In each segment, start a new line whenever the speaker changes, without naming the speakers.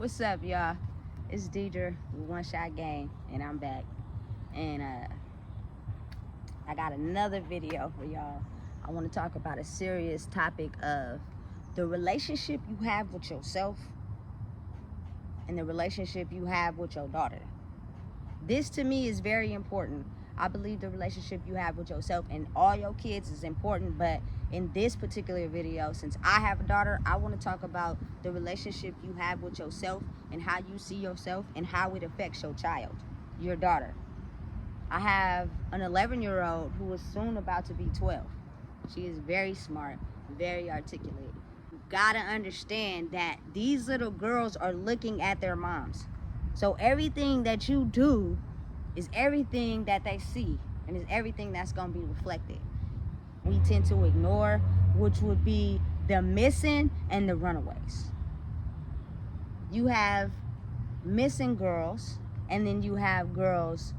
What's up, y'all? It's Deidre with One Shot Game, and I'm back. And I got another video for y'all. I want to talk about a serious topic of the relationship you have with yourself and the relationship you have with your daughter. This to me is very important. I believe the relationship you have with yourself and all your kids is important, but in this particular video, since I have a daughter, I want to talk about the relationship you have with yourself and how you see yourself and how it affects your child, your daughter. I have an 11-year-old who is soon about to be 12. She is very smart, very articulate. You gotta understand that these little girls are looking at their moms. So everything that you do is everything that they see and is everything that's gonna be reflected. We tend to ignore, which would be the missing and the runaways. You have missing girls, and then you have girls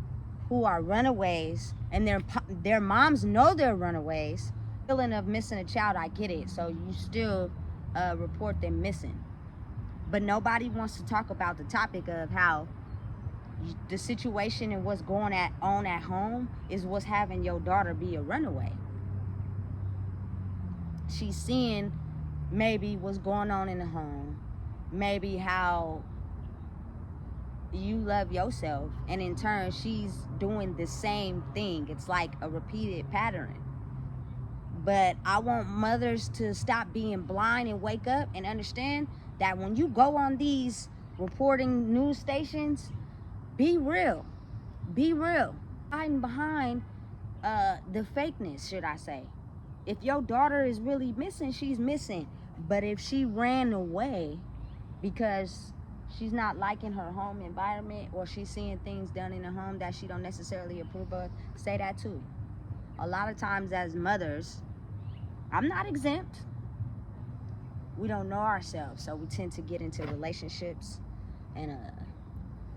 who are runaways, and their moms know they're runaways. Feeling of missing a child, I get it. So you still report them missing. But nobody wants to talk about the topic of how the situation and what's going on at home is what's having your daughter be a runaway. She's seeing maybe what's going on in the home, maybe how you love yourself, and in turn she's doing the same thing. It's like a repeated pattern. But I want mothers to stop being blind and wake up and understand that when you go on these reporting news stations, be real. Be real. Hiding behind the fakeness, should I say. If your daughter is really missing, she's missing. But if she ran away because she's not liking her home environment, or she's seeing things done in the home that she don't necessarily approve of, say that too. A lot of times as mothers, I'm not exempt, we don't know ourselves, so we tend to get into relationships, and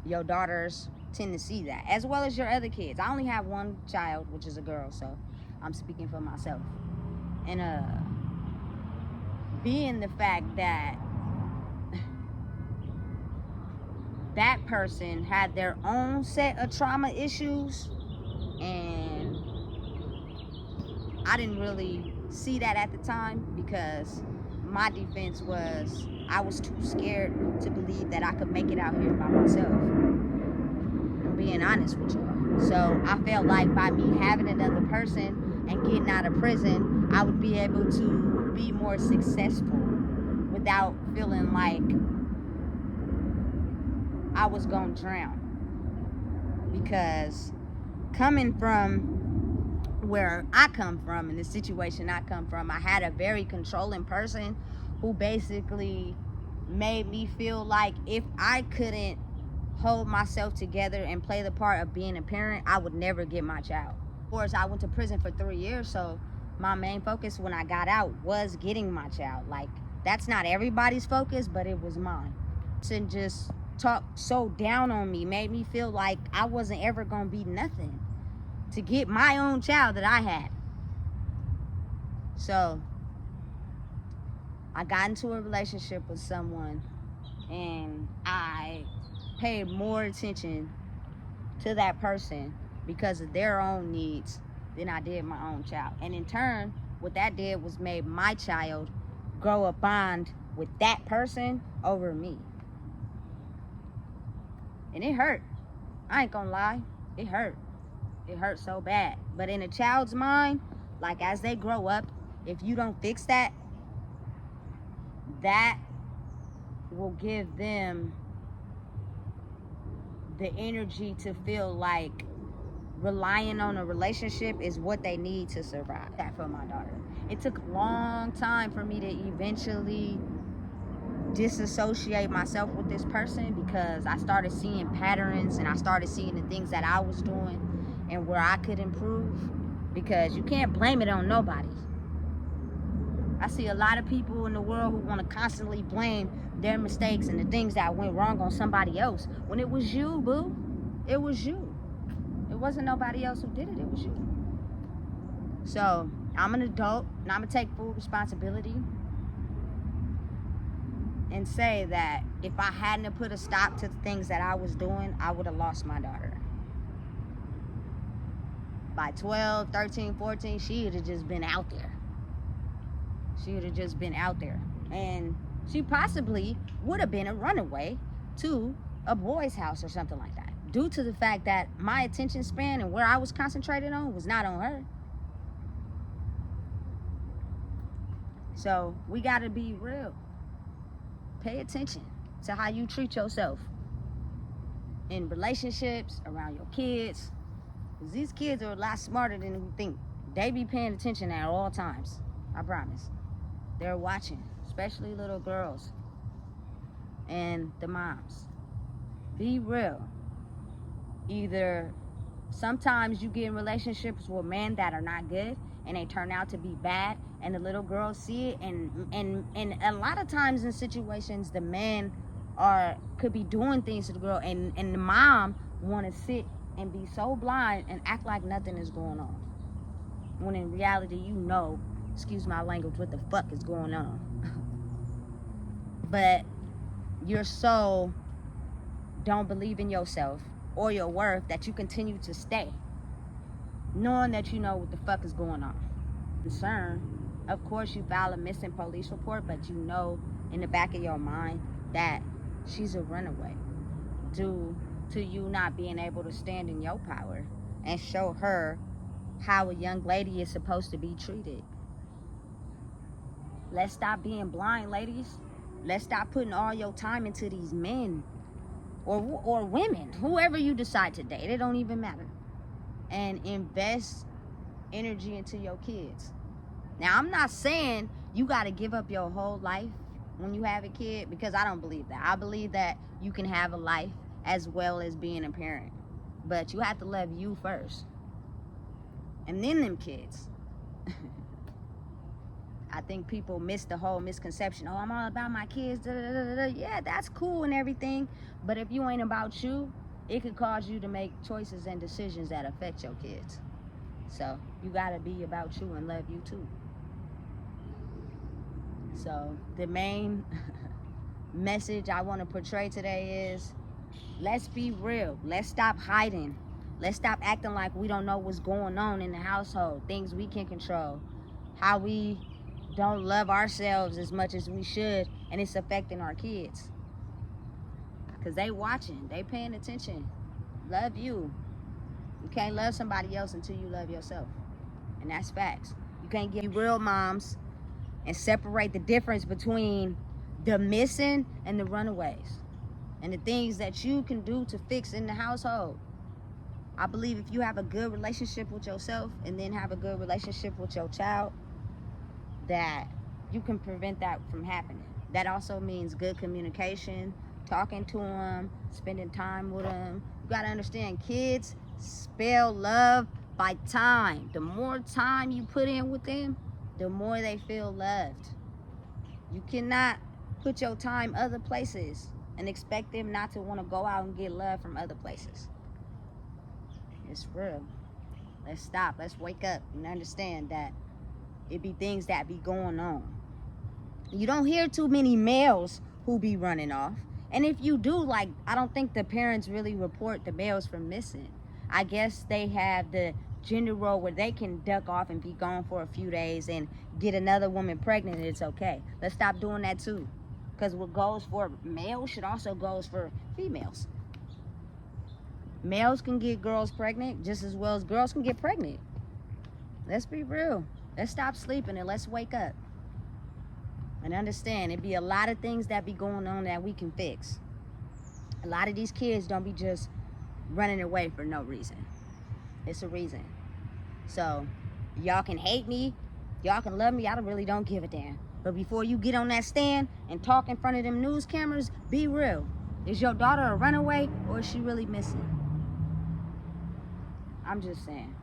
your daughters tend to see that, as well as your other kids. I only have one child, which is a girl, so I'm speaking for myself. And being the fact that that person had their own set of trauma issues, and I didn't really see that at the time, because my defense was I was too scared to believe that I could make it out here by myself. I'm being honest with you. So I felt like by me having another person and getting out of prison, I would be able to be more successful without feeling like I was gonna drown. Because coming from where I come from, in the situation I come from, I had a very controlling person who basically made me feel like if I couldn't hold myself together and play the part of being a parent, I would never get my child. Of course, I went to prison for 3 years, so my main focus when I got out was getting my child. Like, that's not everybody's focus, but it was mine. And just talk so down on me, made me feel like I wasn't ever gonna be nothing to get my own child that I had. So I got into a relationship with someone, and I paid more attention to that person because of their own needs than I did my own child. And in turn, what that did was made my child grow a bond with that person over me. And it hurt. I ain't gonna lie, it hurt. It hurt so bad. But in a child's mind, like as they grow up, if you don't fix that, that will give them the energy to feel like relying on a relationship is what they need to survive. That for my daughter. It took a long time for me to eventually disassociate myself with this person, because I started seeing patterns and I started seeing the things that I was doing and where I could improve, because you can't blame it on nobody. I see a lot of people in the world who want to constantly blame their mistakes and the things that went wrong on somebody else, when it was you, boo. It was you. It wasn't nobody else who did it, it was you. So I'm an adult and I'm gonna take full responsibility, and say that if I hadn't put a stop to the things that I was doing, I would have lost my daughter. By 12, 13, 14, she would have just been out there. She would have just been out there. And she possibly would have been a runaway to a boy's house or something like that, due to the fact that my attention span and where I was concentrated on was not on her. So we got to be real. Pay attention to how you treat yourself in relationships, around your kids. Because these kids are a lot smarter than you think. They be paying attention at all times. I promise. They're watching, especially little girls and the moms. Be real. Either sometimes you get in relationships with men that are not good and they turn out to be bad, and the little girls see it, and a lot of times in situations the men could be doing things to the girl, and the mom want to sit and be so blind and act like nothing is going on, when in reality you know, excuse my language, what the fuck is going on. But you're so don't believe in yourself or your worth that you continue to stay, knowing that you know what the fuck is going on. Concern, of course, you file a missing police report, but you know in the back of your mind that she's a runaway due to you not being able to stand in your power and show her how a young lady is supposed to be treated. Let's stop being blind, ladies. Let's stop putting all your time into these men or women, whoever you decide to date. It don't even matter. And invest energy into your kids. Now, I'm not saying you got to give up your whole life when you have a kid, because I don't believe that. I believe that you can have a life as well as being a parent, but you have to love you first, and then them kids. I think people miss the whole misconception. Oh, I'm all about my kids. Da, da, da, da. Yeah, that's cool and everything, but if you ain't about you, it could cause you to make choices and decisions that affect your kids. So you gotta be about you and love you too. So the main message I want to portray today is, let's be real. Let's stop hiding. Let's stop acting like we don't know what's going on in the household, things we can control, how we don't love ourselves as much as we should, and it's affecting our kids. Because they watching, they paying attention. Love you. You can't love somebody else until you love yourself. And that's facts. You can't get real moms and separate the difference between the missing and the runaways, and the things that you can do to fix in the household. I believe if you have a good relationship with yourself and then have a good relationship with your child, that you can prevent that from happening. That also means good communication, talking to them, spending time with them. You gotta understand, kids spell love by time. The more time you put in with them, the more they feel loved. You cannot put your time other places and expect them not to want to go out and get love from other places. It's real. Let's stop. Let's wake up and understand that it be things that be going on. You don't hear too many males who be running off. And if you do, like, I don't think the parents really report the males for missing. I guess they have the gender role where they can duck off and be gone for a few days and get another woman pregnant, and it's okay. Let's stop doing that too. Because what goes for males should also goes for females. Males can get girls pregnant just as well as girls can get pregnant. Let's be real. Let's stop sleeping and let's wake up. And understand, it be a lot of things that be going on that we can fix. A lot of these kids don't be just running away for no reason. It's a reason. So y'all can hate me, y'all can love me, I really don't give a damn. But before you get on that stand and talk in front of them news cameras, be real. Is your daughter a runaway or is she really missing? I'm just saying.